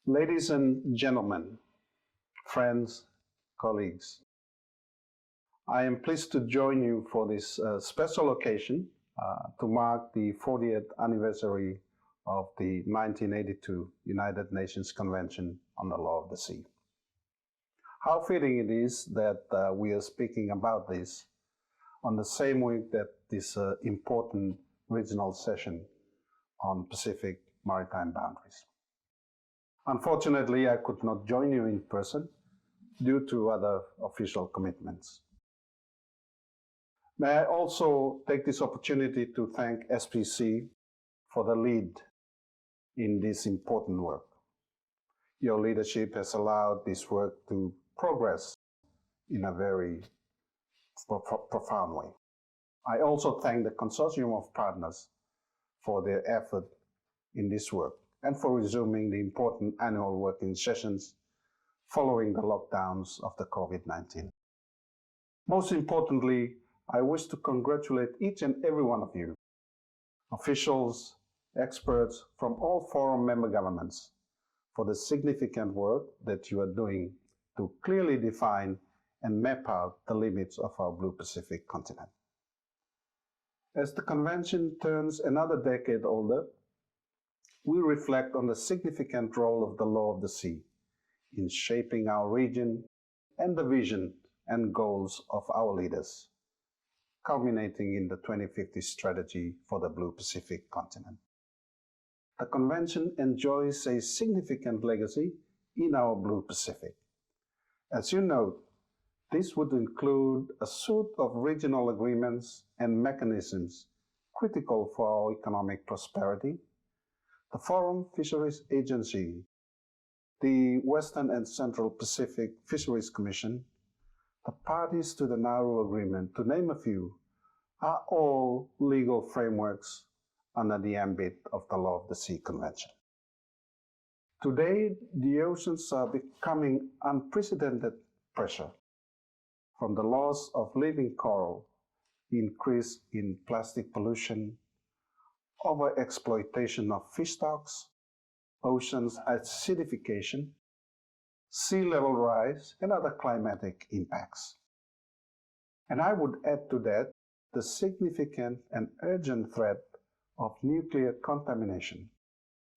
Ladies and gentlemen, friends, colleagues, I am pleased to join you for this special occasion to mark the 40th anniversary of the 1982 United Nations Convention on the Law of the Sea. How fitting it is that we are speaking about this on the same week that this important regional session on Pacific maritime boundaries. Unfortunately, I could not join you in person due to other official commitments. May I also take this opportunity to thank SPC for the lead in this important work. Your leadership has allowed this work to progress in a very profound way. I also thank the consortium of partners for their effort in this work and for resuming the important annual working sessions following the lockdowns of the COVID-19. Most importantly, I wish to congratulate each and every one of you, officials, experts from all forum member governments, for the significant work that you are doing to clearly define and map out the limits of our Blue Pacific continent. As the convention turns another decade older, we reflect on the significant role of the law of the sea in shaping our region and the vision and goals of our leaders, culminating in the 2050 strategy for the Blue Pacific continent. The convention enjoys a significant legacy in our Blue Pacific. As you note, this would include a suite of regional agreements and mechanisms critical for our economic prosperity, the Forum Fisheries Agency, the Western and Central Pacific Fisheries Commission, the parties to the Nauru Agreement, to name a few, are all legal frameworks under the ambit of the Law of the Sea Convention. Today, the oceans are becoming unprecedented pressure from the loss of living coral, increase in plastic pollution, overexploitation of fish stocks, oceans acidification, sea level rise, and other climatic impacts. And I would add to that the significant and urgent threat of nuclear contamination,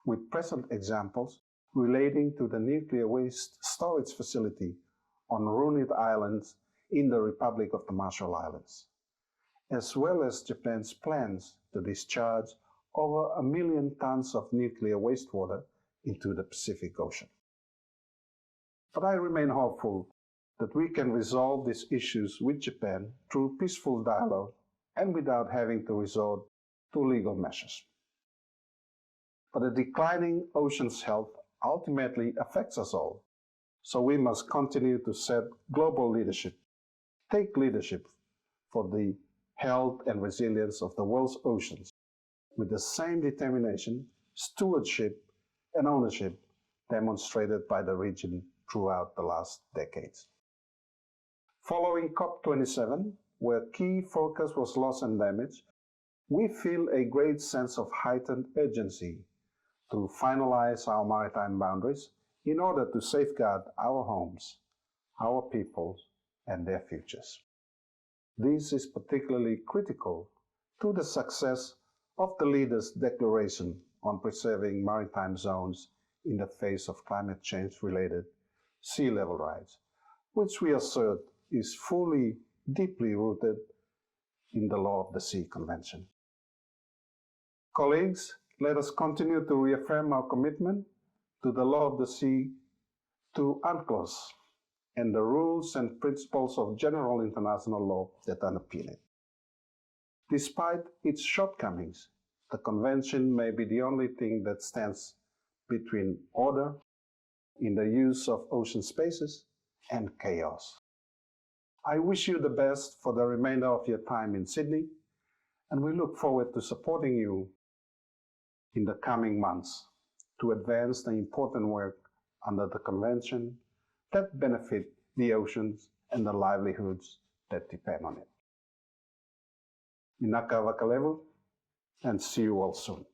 with present examples relating to the nuclear waste storage facility on Runit Islands in the Republic of the Marshall Islands, as well as Japan's plans to discharge over 1 million tons of nuclear wastewater into the Pacific Ocean. But I remain hopeful that we can resolve these issues with Japan through peaceful dialogue and without having to resort to legal measures. But the declining ocean's health ultimately affects us all, so we must continue to set global leadership, take leadership for the health and resilience of the world's oceans with the same determination, stewardship, and ownership demonstrated by the region throughout the last decades. Following COP27, where key focus was loss and damage, we feel a great sense of heightened urgency to finalize our maritime boundaries in order to safeguard our homes, our peoples, and their futures. This is particularly critical to the success of the leaders' declaration on preserving maritime zones in the face of climate change-related sea level rise, which we assert is fully, deeply rooted in the Law of the Sea Convention. Colleagues, let us continue to reaffirm our commitment to the Law of the Sea, to UNCLOS, and the rules and principles of general international law that underpin it. Despite its shortcomings, the Convention may be the only thing that stands between order in the use of ocean spaces and chaos. I wish you the best for the remainder of your time in Sydney, and we look forward to supporting you in the coming months to advance the important work under the Convention that benefit the oceans and the livelihoods that depend on it. Inaka Wakalevu, and see you all soon.